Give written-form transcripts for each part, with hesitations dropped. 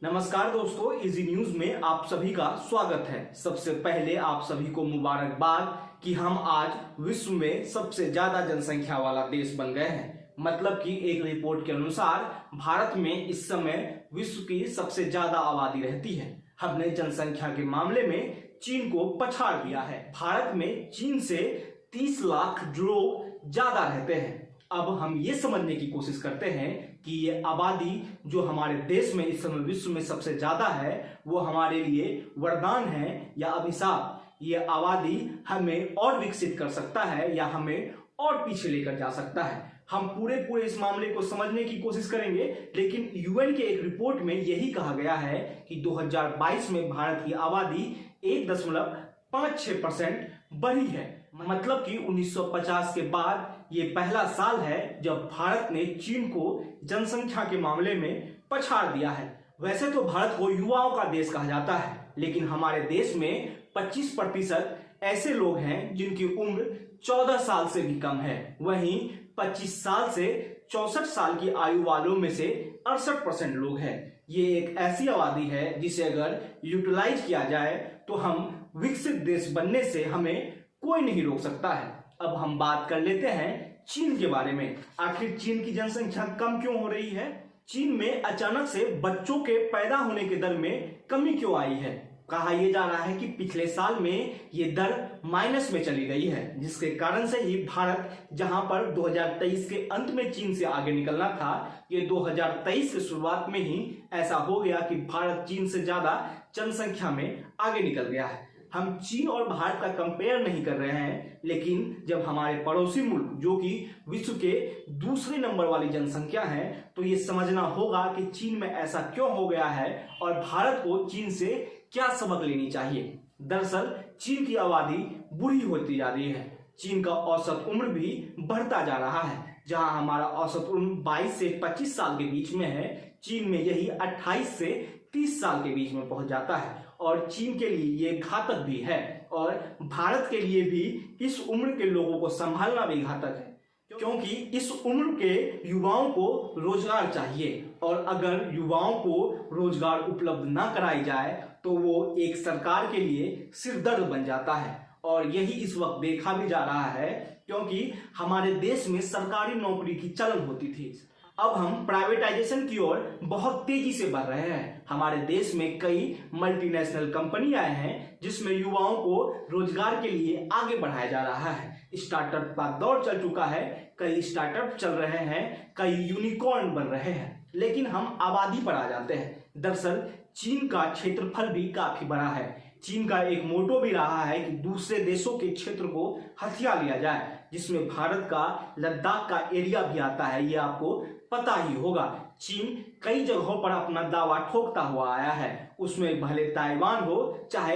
नमस्कार दोस्तों, easy news में आप सभी का स्वागत है। सबसे पहले आप सभी को मुबारकबाद कि हम आज विश्व में सबसे ज्यादा जनसंख्या वाला देश बन गए हैं। मतलब कि एक रिपोर्ट के अनुसार भारत में इस समय विश्व की सबसे ज्यादा आबादी रहती है। हमने जनसंख्या के मामले में चीन को पछाड़ दिया है। भारत में चीन से 30 लाख लोग ज्यादा रहते हैं। अब हम ये समझने की कोशिश करते हैं कि ये आबादी जो हमारे देश में इस समय विश्व में सबसे ज्यादा है वो हमारे लिए वरदान है या अभिशाप। ये आबादी हमें और विकसित कर सकता है या हमें और पीछे लेकर जा सकता है। हम पूरे इस मामले को समझने की कोशिश करेंगे, लेकिन यूएन के एक रिपोर्ट में यही कहा गया है कि 2022 में भारत की आबादी 1.56% बढ़ी है। मतलब कि 1950 के बाद ये पहला साल है जब भारत ने चीन को जनसंख्या के मामले में पछाड़ दिया है। वैसे तो भारत को युवाओं का देश कहा जाता है, लेकिन हमारे देश में 25% ऐसे लोग हैं जिनकी उम्र 14 साल से भी कम है। वहीं 25 साल से 64 साल की आयु वालों में से 68% लोग हैं। ये एक ऐसी आबादी है जिसे अगर यूटिलाइज किया जाए तो हम विकसित देश बनने से हमें कोई नहीं रोक सकता है। अब हम बात कर लेते हैं चीन के बारे में। आखिर चीन की जनसंख्या कम क्यों हो रही है? चीन में अचानक से बच्चों के पैदा होने के दर में कमी क्यों आई है? कहा यह जा रहा है कि पिछले साल में ये दर माइनस में चली गई है, जिसके कारण से ही भारत जहां पर 2023 के अंत में चीन से आगे निकलना था, ये 2023 की शुरुआत में ही ऐसा हो गया कि भारत चीन से ज्यादा जनसंख्या में आगे निकल गया है। हम चीन और भारत का कंपेयर नहीं कर रहे हैं, लेकिन जब हमारे पड़ोसी मुल्क जो कि विश्व के दूसरे नंबर वाली जनसंख्या है, तो ये समझना होगा कि चीन में ऐसा क्यों हो गया है और भारत को चीन से क्या सबक लेनी चाहिए। दरअसल चीन की आबादी बूढ़ी होती जा रही है। चीन का औसत उम्र भी बढ़ता जा रहा है। जहां हमारा औसत उम्र 22 से 25 साल के बीच में है, चीन में यही 28 से 30 साल के बीच में पहुंच जाता है। और चीन के लिए ये घातक भी है और भारत के लिए भी इस उम्र के लोगों को संभालना भी घातक है, क्योंकि इस उम्र के युवाओं को रोजगार चाहिए और अगर युवाओं को रोजगार उपलब्ध ना कराई जाए तो वो एक सरकार के लिए सिरदर्द बन जाता है। और यही इस वक्त देखा भी जा रहा है, क्योंकि हमारे देश में सरकारी नौकरी की चलन होती थी। अब हम प्राइवेटाइजेशन की ओर बहुत तेजी से बढ़ रहे हैं। हमारे देश में कई मल्टीनेशनल कंपनी आए हैं जिसमें युवाओं को रोजगार के लिए आगे बढ़ाया जा रहा है। स्टार्टअप का दौर चल चुका है, कई स्टार्टअप चल रहे हैं, कई यूनिकॉर्न बन रहे हैं। लेकिन हम आबादी पर आ जाते हैं। दरअसल चीन का क्षेत्रफल भी काफी बड़ा है। चीन का एक मोटो भी रहा है कि दूसरे देशों के क्षेत्र को हथिया लिया जाए, जिसमें भारत का लद्दाख का एरिया भी आता है। ये आपको पता ही होगा। चीन कई जगहों पर अपना दावा ठोकता हुआ आया है, उसमें भले ताइवान हो चाहे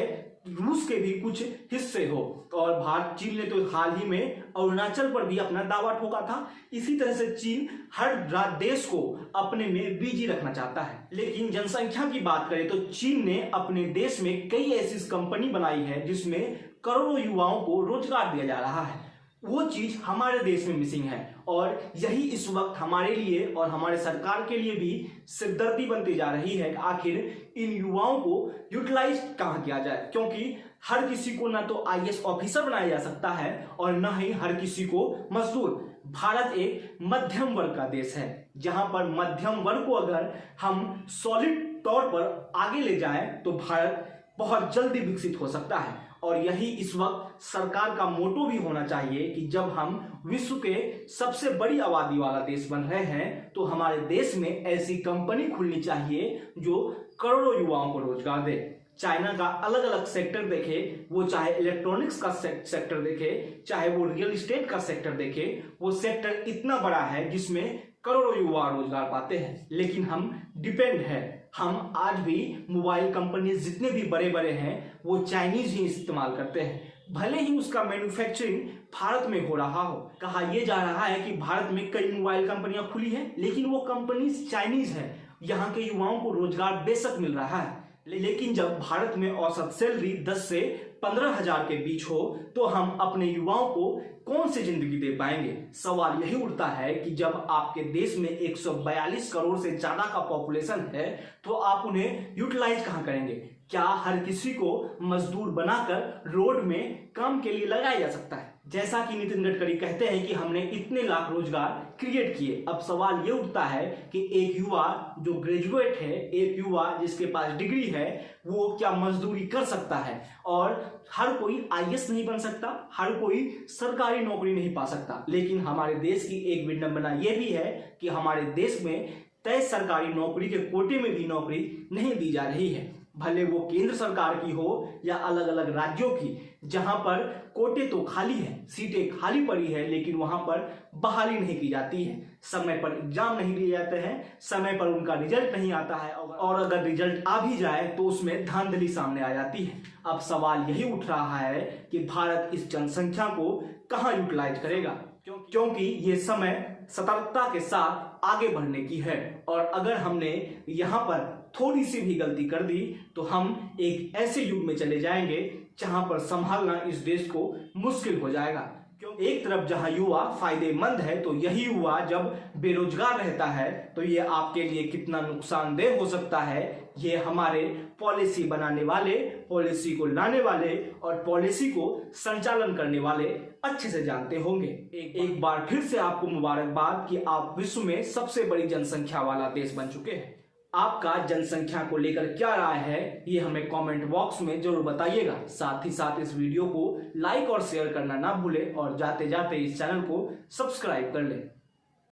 रूस के भी कुछ हिस्से हो। और चीन ने तो हाल ही में अरुणाचल पर भी अपना दावा ठोका था। इसी तरह से चीन हर देश को अपने में बिजी रखना चाहता है। लेकिन जनसंख्या की बात करें तो चीन ने अपने देश में कई ऐसी कंपनी बनाई है जिसमें करोड़ों युवाओं को रोजगार दिया जा रहा है। वो चीज हमारे देश में मिसिंग है और यही इस वक्त हमारे लिए और हमारे सरकार के लिए भी सिरदर्दी बनती जा रही है कि आखिर इन युवाओं को यूटिलाइज कहाँ किया जाए, क्योंकि हर किसी को ना तो आईएएस ऑफिसर बनाया जा सकता है और ना ही हर किसी को मजदूर। भारत एक मध्यम वर्ग का देश है, जहां पर मध्यम वर्ग को अगर हम सॉलिड तौर पर आगे ले जाएं तो भारत बहुत जल्दी विकसित हो सकता है। और यही इस वक्त सरकार का मोटो भी होना चाहिए कि जब हम विश्व के सबसे बड़ी आबादी वाला देश बन रहे हैं तो हमारे देश में ऐसी कंपनी खुलनी चाहिए जो करोड़ों युवाओं को रोजगार दे। चाइना का अलग अलग सेक्टर देखे, वो चाहे इलेक्ट्रॉनिक्स का सेक्टर देखे, चाहे वो रियल एस्टेट का सेक्टर देखे, वो सेक्टर इतना बड़ा है जिसमें करोड़ों युवा रोजगार पाते हैं। लेकिन हम डिपेंड है, हम आज भी मोबाइल कंपनी जितने भी बड़े बड़े हैं वो चाइनीज ही इस्तेमाल करते हैं, भले ही उसका मैन्युफैक्चरिंग भारत में हो रहा हो। कहा यह जा रहा है कि भारत में कई मोबाइल कंपनियां खुली हैं, लेकिन वो कंपनी चाइनीज है। यहाँ के युवाओं को रोजगार बेशक मिल रहा है, लेकिन जब भारत में औसत सैलरी 10 से 15,000 के बीच हो तो हम अपने युवाओं को कौन सी जिंदगी दे पाएंगे। सवाल यही उठता है कि जब आपके देश में 142 करोड़ से ज्यादा का पॉपुलेशन है तो आप उन्हें यूटिलाइज कहां करेंगे। क्या हर किसी को मजदूर बनाकर रोड में काम के लिए लगाया जा सकता है। जैसा कि नितिन गडकरी कहते हैं कि हमने इतने लाख रोजगार क्रिएट किए। अब सवाल ये उठता है कि एक युवा जो ग्रेजुएट है, एक युवा जिसके पास डिग्री है, वो क्या मजदूरी कर सकता है। और हर कोई आईएएस नहीं बन सकता, हर कोई सरकारी नौकरी नहीं पा सकता। लेकिन हमारे देश की एक विडंबना ये भी है कि हमारे देश में तय सरकारी नौकरी के कोटे में भी नौकरी नहीं दी जा रही है, भले वो केंद्र सरकार की हो या अलग अलग राज्यों की, जहां पर कोटे तो खाली है, सीटें खाली पड़ी है, लेकिन वहां पर बहाली नहीं की जाती है, समय पर एग्जाम नहीं लिए जाते हैं, समय पर उनका रिजल्ट नहीं आता है, और अगर रिजल्ट आ भी जाए तो उसमें धांधली सामने आ जाती है। अब सवाल यही उठ रहा है कि भारत इस जनसंख्या को कहां यूटिलाइज करेगा, क्योंकि ये समय सतर्कता के साथ आगे बढ़ने की है। और अगर हमने यहाँ पर थोड़ी सी भी गलती कर दी तो हम एक ऐसे युग में चले जाएंगे जहां पर संभालना इस देश को मुश्किल हो जाएगा। क्योंकि एक तरफ जहां युवा फायदेमंद है तो यही युवा जब बेरोजगार रहता है तो ये आपके लिए कितना नुकसानदेह हो सकता है, ये हमारे पॉलिसी बनाने वाले, पॉलिसी को लाने वाले और पॉलिसी को संचालन करने वाले अच्छे से जानते होंगे। एक बार फिर से आपको मुबारकबाद कि आप विश्व में सबसे बड़ी जनसंख्या वाला देश बन चुके हैं। आपका जनसंख्या को लेकर क्या राय है ये हमें कमेंट बॉक्स में जरूर बताइएगा। साथ ही साथ इस वीडियो को लाइक और शेयर करना ना भूलें और जाते जाते इस चैनल को सब्सक्राइब कर लें।